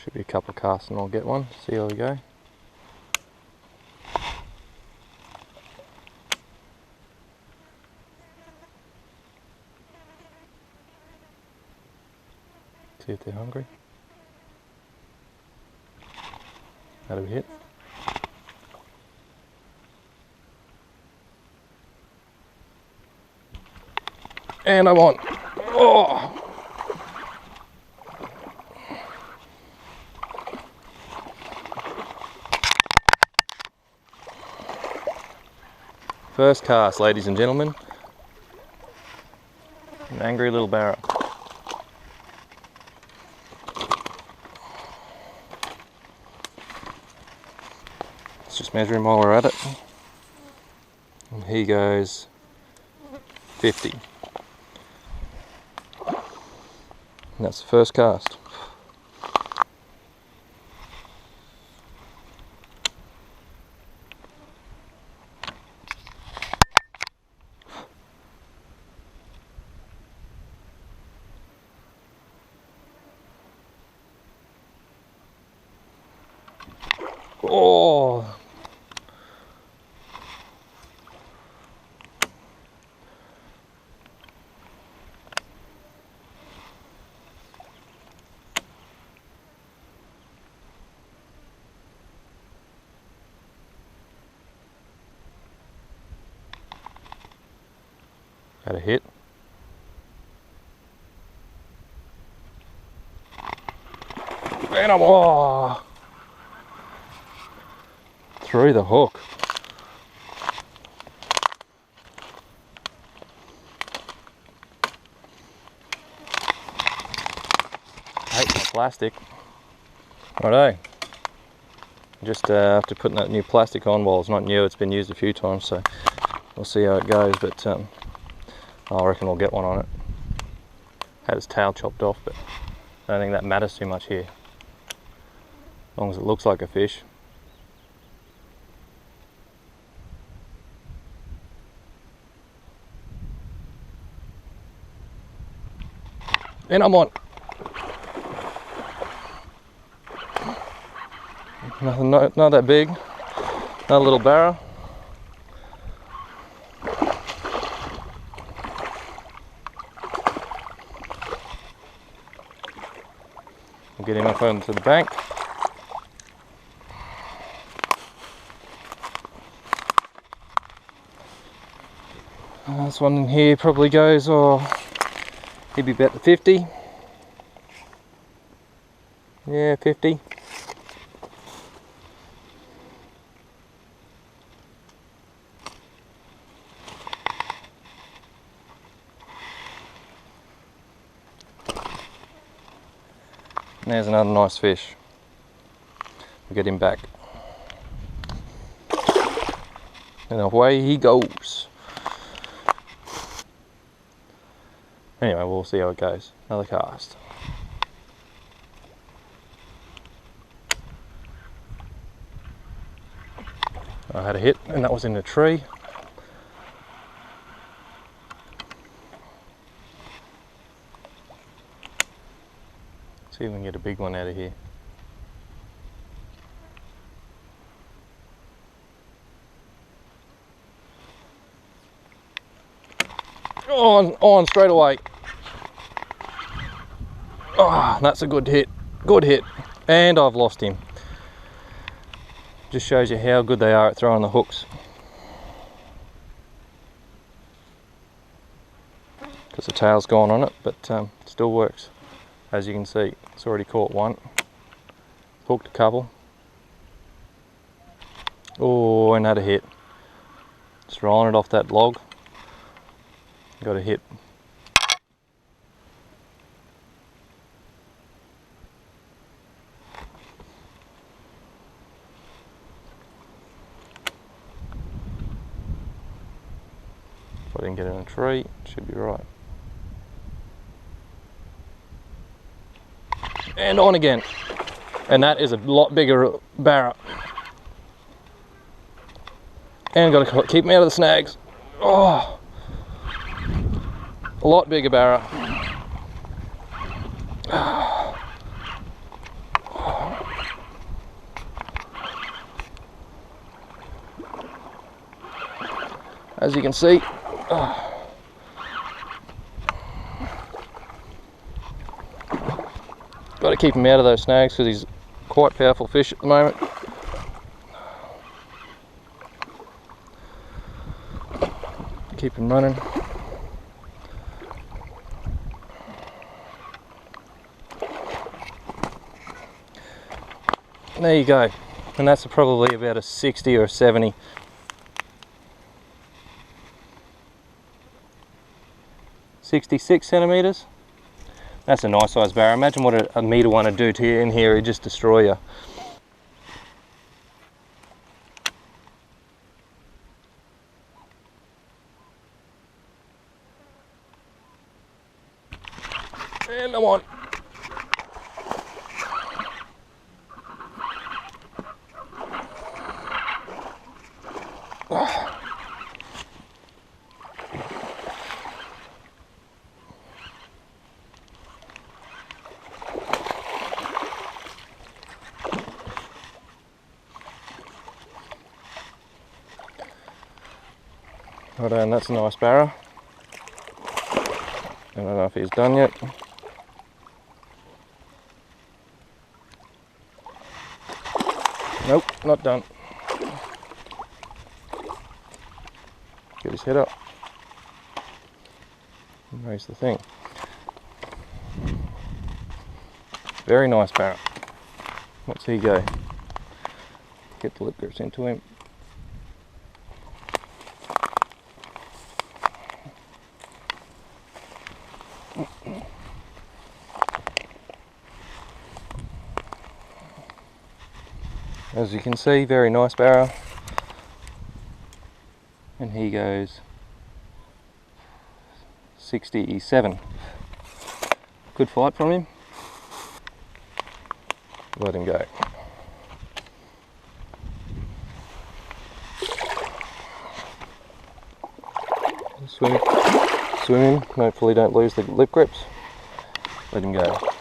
Should be a couple of casts and I'll get one. See how we go. See if they're hungry. That'll hit. And I'm on. Oh! First cast, ladies and gentlemen. An angry little barra. Let's just measure him while we're at it. And he goes 50. And that's the first cast. Oh! Had a hit. And I'm through the hook. Hate my plastic. Righto. Just after putting that new plastic on, well, it's not new, it's been used a few times, so we'll see how it goes, but I reckon we'll get one on it. Had his tail chopped off, but I don't think that matters too much here. As long as it looks like a fish. And I'm on. Nothing, not that big. Another little barra. We'll get him up onto the bank. This one in here probably goes, he'd be about the 50. Yeah, 50. And there's another nice fish. We'll get him back. And away he goes. Anyway, we'll see how it goes. Another cast. I had a hit, and that was in the tree. See if we can get a big one out of here. On straight away. Oh, that's a good hit. Good hit. And I've lost him. Just shows you how good they are at throwing the hooks. Because the tail's gone on it, but still works. As you can see, it's already caught one. Hooked a couple. Oh, and had a hit. Just rolling it off that log. Got a hit. If I didn't get it in a tree, should be right. And on again. And that is a lot bigger barra. And got to keep me out of the snags. Oh, a lot bigger barra. as you can see. Got to keep him out of those snags because he's quite powerful fish at the moment. Keep him running. There you go, and that's probably about a 60 or a 70. 66 centimeters. That's a nice size barra. Imagine what a meter one would do to you in here, it'd just destroy you. And I'm on. Right, and that's a nice barra. I don't know if he's done yet. Nope, not done. Get his head up and raise the thing. Very nice barra. What's he go? Get the lip grips into him. As you can see, very nice barra. And he goes 67. Good fight from him. Let him go. Swim him, hopefully don't lose the lip grips. Let him go.